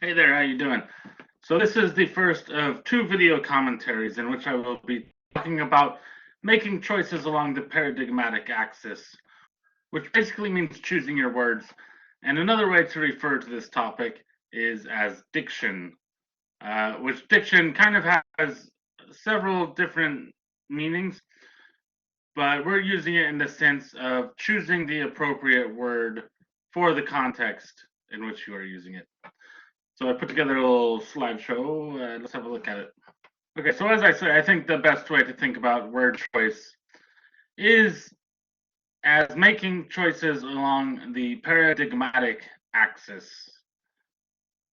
Hey there, how you doing? So this is the first of two video commentaries in which I will be talking about making choices along the paradigmatic axis, which basically means choosing your words. And another way to refer to this topic is as diction, which diction kind of has several different meanings, but we're using it in the sense of choosing the appropriate word for the context in which you are using it. So I put together a little slideshow. Let's have a look at it. Okay, so as I say, I think the best way to think about word choice is as making choices along the paradigmatic axis.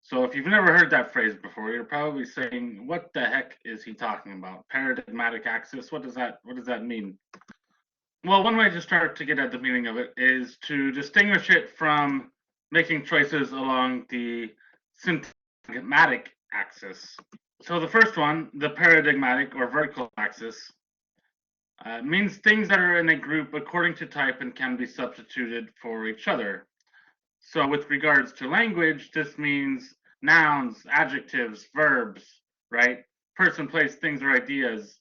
So if you've never heard that phrase before, you're probably saying, "What the heck is he talking about? Paradigmatic axis? What does that mean?" Well, one way to start to get at the meaning of it is to distinguish it from making choices along the syntagmatic axis. So the first one, the paradigmatic or vertical axis, means things that are in a group according to type and can be substituted for each other. So with regards to language, this means nouns, adjectives, verbs, right? Person, place, things, or ideas,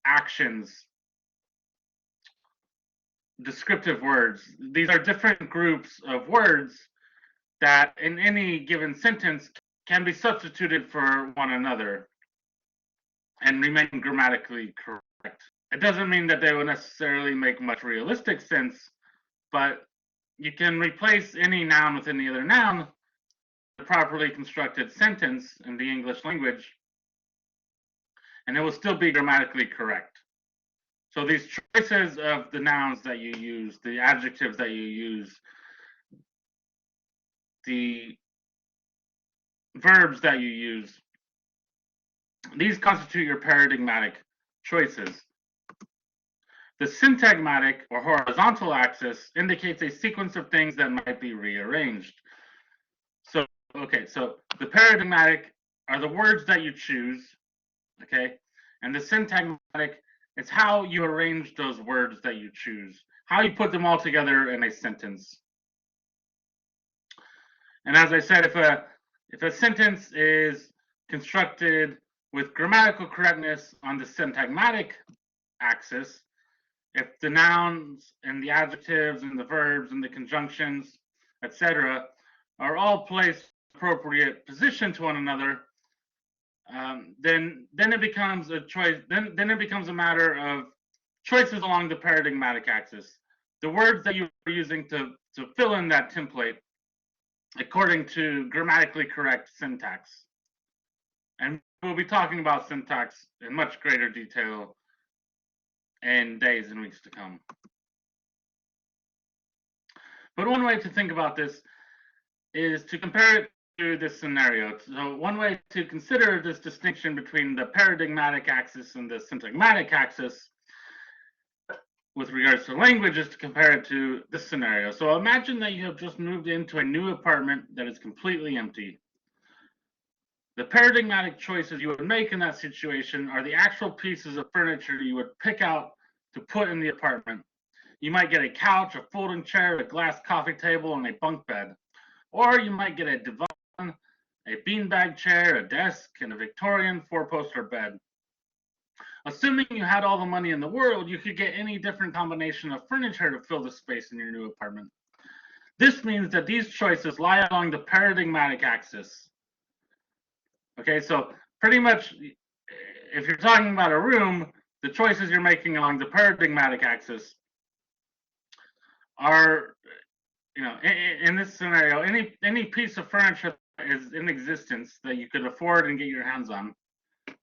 actions, descriptive words. These are different groups of words that in any given sentence can be substituted for one another and remain grammatically correct. It doesn't mean that they will necessarily make much realistic sense, but you can replace any noun with any other noun in a properly constructed sentence in the English language, and it will still be grammatically correct. So these choices of the nouns that you use, the adjectives that you use, the verbs that you use, these constitute your paradigmatic choices. The syntagmatic or horizontal axis indicates a sequence of things that might be rearranged. So, okay, so the paradigmatic are the words that you choose, okay? And the syntagmatic is how you arrange those words that you choose, how you put them all together in a sentence. And as I said, if a sentence is constructed with grammatical correctness on the syntagmatic axis, if the nouns and the adjectives and the verbs and the conjunctions, etc., are all placed in appropriate position to one another, then it becomes a choice. Then it becomes a matter of choices along the paradigmatic axis. The words that you are using to fill in that template according to grammatically correct syntax. And we'll be talking about syntax in much greater detail in days and weeks to come. But one way to think about this is to compare it to this scenario. So one way to consider this distinction between the paradigmatic axis and the syntagmatic axis with regards to language is to compare it to this scenario. So imagine that you have just moved into a new apartment that is completely empty. The paradigmatic choices you would make in that situation are the actual pieces of furniture you would pick out to put in the apartment. You might get a couch, a folding chair, a glass coffee table, and a bunk bed. Or you might get a divan, a beanbag chair, a desk, and a Victorian four-poster bed. Assuming you had all the money in the world, you could get any different combination of furniture to fill the space in your new apartment. This means that these choices lie along the paradigmatic axis. Okay, so pretty much, if you're talking about a room, the choices you're making along the paradigmatic axis are, in this scenario, any piece of furniture that is in existence that you could afford and get your hands on.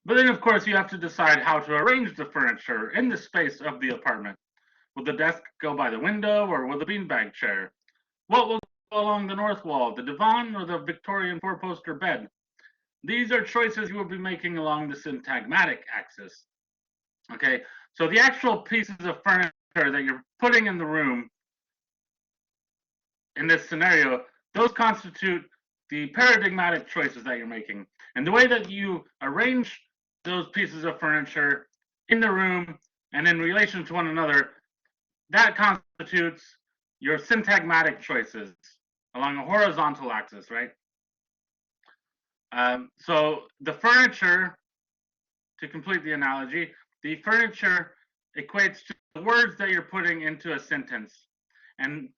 But then, of course, you have to decide how to arrange the furniture in the space of the apartment. Will the desk go by the window, or will the beanbag chair? What will go along the north wall, the divan or the Victorian four-poster bed? These are choices you will be making along the syntagmatic axis. Okay, so the actual pieces of furniture that you're putting in the room in this scenario, those constitute the paradigmatic choices that you're making. And the way that you arrange those pieces of furniture in the room and in relation to one another, that constitutes your syntagmatic choices along a horizontal axis, right? So the furniture, to complete the analogy, the furniture equates to the words that you're putting into a sentence, and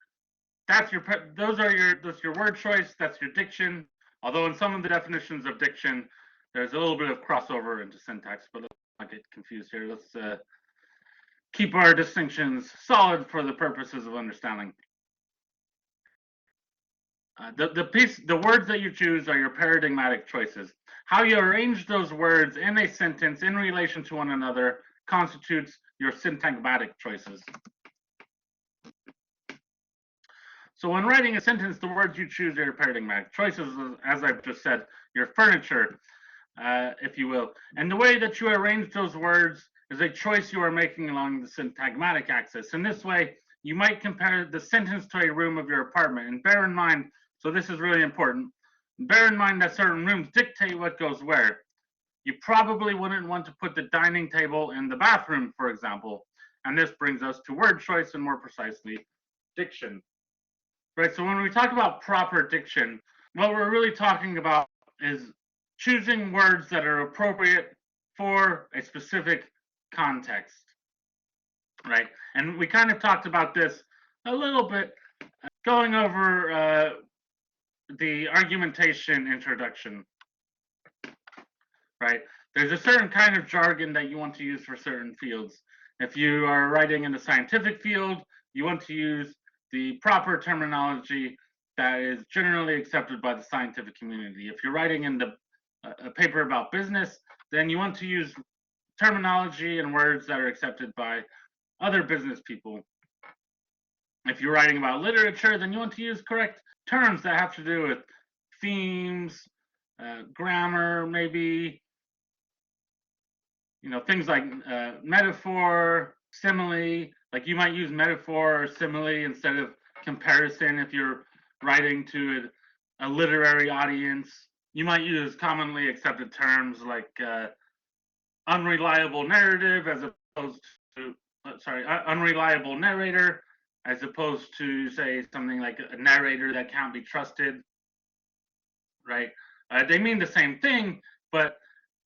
that's that's your word choice. That's your diction. Although in some of the definitions of diction, there's a little bit of crossover into syntax, but let's not get confused here. Let's keep our distinctions solid for the purposes of understanding. The words that you choose are your paradigmatic choices. How you arrange those words in a sentence in relation to one another constitutes your syntagmatic choices. So when writing a sentence, the words you choose are your paradigmatic choices, as I've just said, your furniture, if you will. And the way that you arrange those words is a choice you are making along the syntagmatic axis. In this way, you might compare the sentence to a room of your apartment. And bear in mind, so this is really important, bear in mind that certain rooms dictate what goes where. You probably wouldn't want to put the dining table in the bathroom, for example. And this brings us to word choice and more precisely, diction. Right, so when we talk about proper diction, what we're really talking about is choosing words that are appropriate for a specific context, right? And we kind of talked about this a little bit going over the argumentation introduction, right? There's a certain kind of jargon that you want to use for certain fields. If you are writing in the scientific field, you want to use the proper terminology that is generally accepted by the scientific community. If you're writing in a paper about business, then you want to use terminology and words that are accepted by other business people. If you're writing about literature, then you want to use correct terms that have to do with themes, grammar, maybe, things like metaphor, simile. Like you might use metaphor or simile instead of comparison if you're writing to a literary audience. You might use commonly accepted terms like unreliable narrative as opposed to, unreliable narrator as opposed to, say, something like a narrator that can't be trusted, right? They mean the same thing, but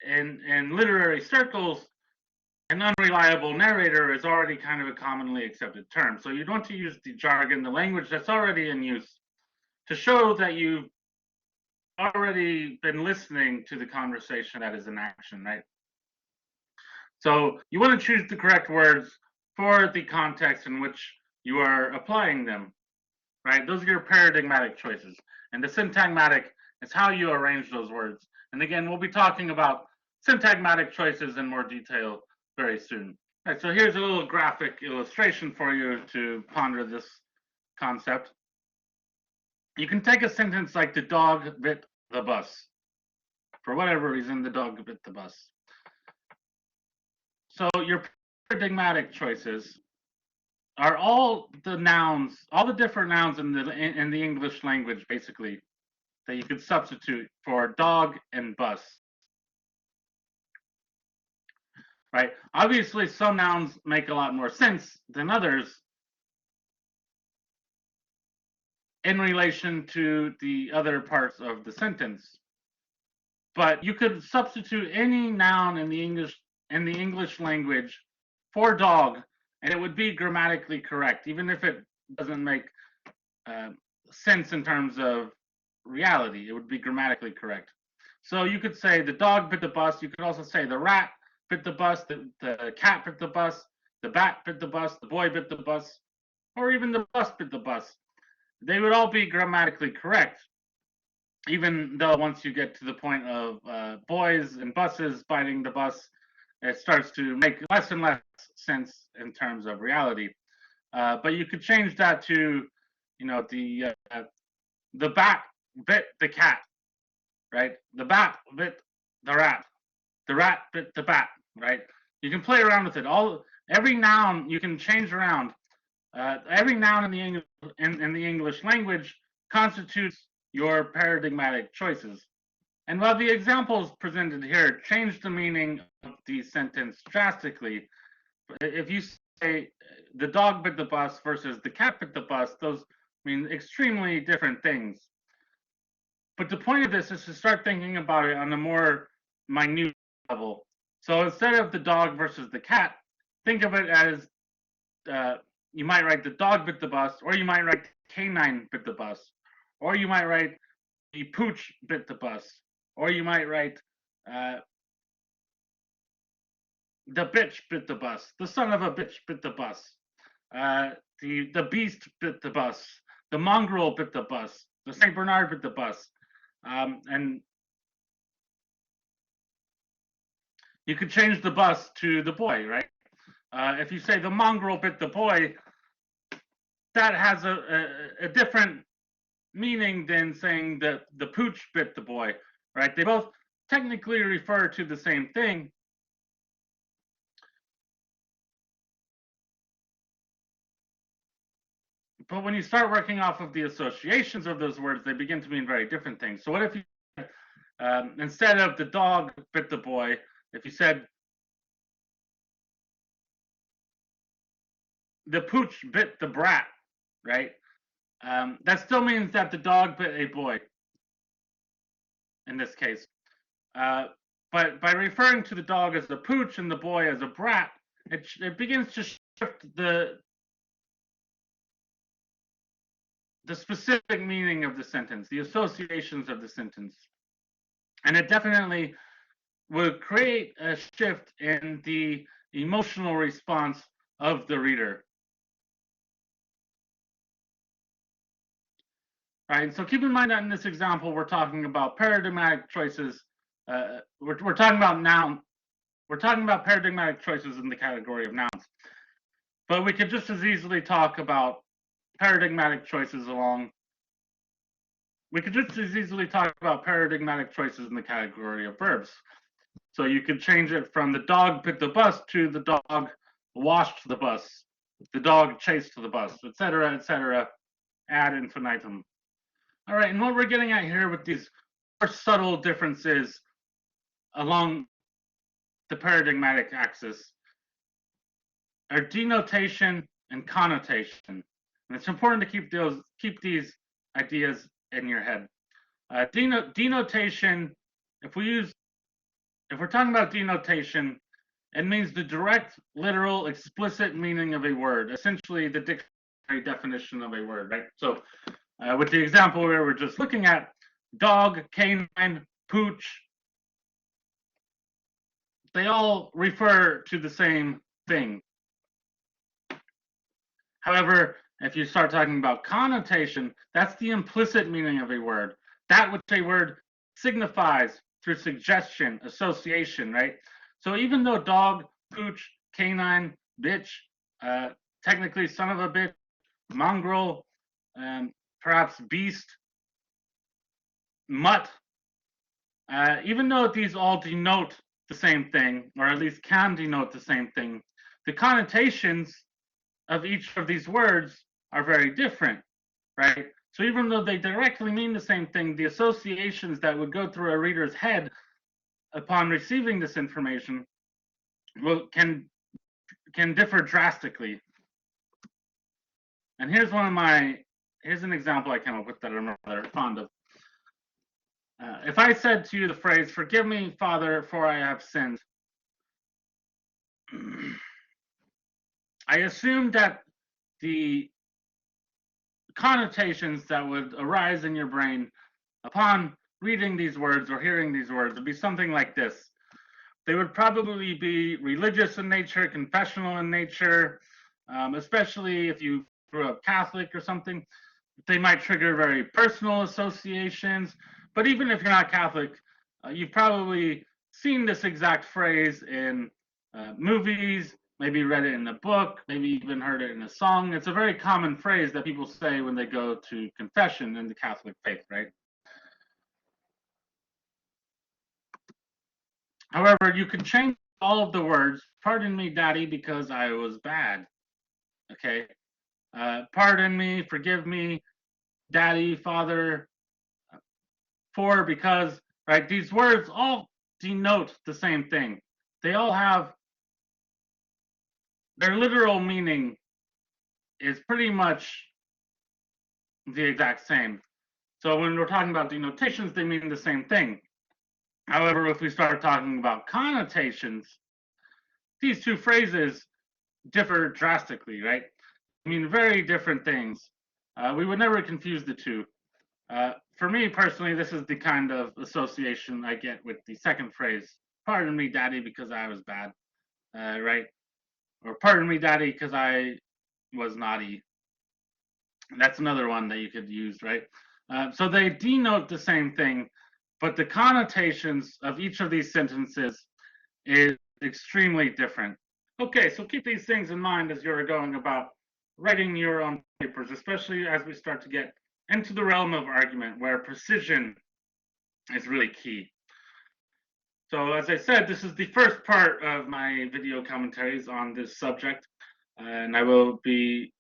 in literary circles, an unreliable narrator is already kind of a commonly accepted term. So you'd want to use the jargon, the language that's already in use, to show that you've already been listening to the conversation that is in action, right? So you want to choose the correct words for the context in which you are applying them, right? Those are your paradigmatic choices. And the syntagmatic is how you arrange those words. And again, we'll be talking about syntagmatic choices in more detail very soon. All right, so here's a little graphic illustration for you to ponder this concept. You can take a sentence like the dog bit the bus. For whatever reason, the dog bit the bus. So your paradigmatic choices are all the nouns, all the different nouns in the English language, basically, that you could substitute for dog and bus. Right? Obviously, some nouns make a lot more sense than others in relation to the other parts of the sentence. But you could substitute any noun in the English language for dog, and it would be grammatically correct, even if it doesn't make sense in terms of reality. It would be grammatically correct. So you could say the dog bit the bus. You could also say the rat bit the bus, the cat bit the bus, the bat bit the bus, the boy bit the bus, or even the bus bit the bus. They would all be grammatically correct, even though once you get to the point of boys and buses biting the bus, it starts to make less and less sense in terms of reality. But you could change that to, the bat bit the cat, right? The bat bit the rat bit the bat, right? You can play around with it. Every noun you can change around. Every noun in the English language constitutes your paradigmatic choices. And while the examples presented here change the meaning of the sentence drastically, if you say the dog bit the bus versus the cat bit the bus, those mean extremely different things. But the point of this is to start thinking about it on a more minute level. So instead of the dog versus the cat, think of it as you might write the dog bit the bus, or you might write canine bit the bus, or you might write the pooch bit the bus, or you might write uh, the bitch bit the bus, the son of a bitch bit the bus, uh, the beast bit the bus, the mongrel bit the bus, the Saint Bernard bit the bus, and you could change the bus to the boy, right? If you say the mongrel bit the boy, that has a different meaning than saying that the pooch bit the boy, right? They both technically refer to the same thing, but when you start working off of the associations of those words, they begin to mean very different things. So what if you instead of the dog bit the boy, if you said the pooch bit the brat, right? That still means that the dog bit a boy in this case. Uh, but by referring to the dog as the pooch and the boy as a brat, it begins to shift the specific meaning of the sentence, the associations of the sentence. And it definitely will create a shift in the emotional response of the reader. Right, so keep in mind that in this example, we're talking about paradigmatic choices. We're talking about noun. We're talking about paradigmatic choices in the category of nouns. But we could just as easily talk about paradigmatic choices along. We could just as easily talk about paradigmatic choices in the category of verbs. So you could change it from the dog picked the bus to the dog washed the bus, the dog chased the bus, etc., ad infinitum. All right, and what we're getting at here with these more subtle differences along the paradigmatic axis are denotation and connotation. And it's important to keep these ideas in your head. Denotation, if we're talking about denotation, it means the direct, literal, explicit meaning of a word, essentially the dictionary definition of a word, right? So with the example we were just looking at, dog, canine, pooch, they all refer to the same thing. However, if you start talking about connotation, that's the implicit meaning of a word. That which a word signifies through suggestion, association, right? So even though dog, pooch, canine, bitch, technically son of a bitch, mongrel, perhaps beast, mutt, even though these all denote the same thing, or at least can denote the same thing, the connotations of each of these words are very different, right? So even though they directly mean the same thing, the associations that would go through a reader's head upon receiving this information can differ drastically. And here's an example I came up with that I'm rather fond of. If I said to you the phrase, "Forgive me, Father, for I have sinned," I assume that the connotations that would arise in your brain upon reading these words or hearing these words would be something like this. They would probably be religious in nature, confessional in nature, especially if you grew up Catholic or something. They might trigger very personal associations. But even if you're not Catholic, you've probably seen this exact phrase in movies, maybe read it in a book, maybe even heard it in a song. It's a very common phrase that people say when they go to confession in the Catholic faith, right? However, you can change all of the words. Pardon me, Daddy, because I was bad. Okay. Pardon me, forgive me, Daddy, Father, for, because, right? These words all denote the same thing. They all have their literal meaning is pretty much the exact same. So when we're talking about denotations, they mean the same thing. However, if we start talking about connotations, these two phrases differ drastically, right? I mean, very different things. We would never confuse the two. For me personally, this is the kind of association I get with the second phrase. Pardon me, daddy, because I was bad, right? Or pardon me, daddy, because I was naughty. That's another one that you could use, right? So they denote the same thing, but the connotations of each of these sentences is extremely different. Okay, so keep these things in mind as you're going about writing your own papers, especially as we start to get into the realm of argument where precision is really key. So as I said, this is the first part of my video commentaries on this subject, and I will be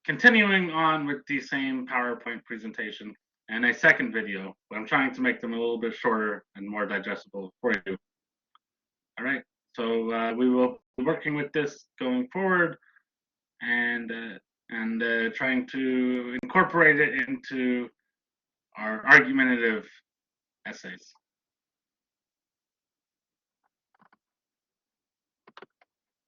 continuing on with the same PowerPoint presentation in a second video, but I'm trying to make them a little bit shorter and more digestible for you. All right, so we will be working with this going forward and trying to incorporate it into our argumentative essays.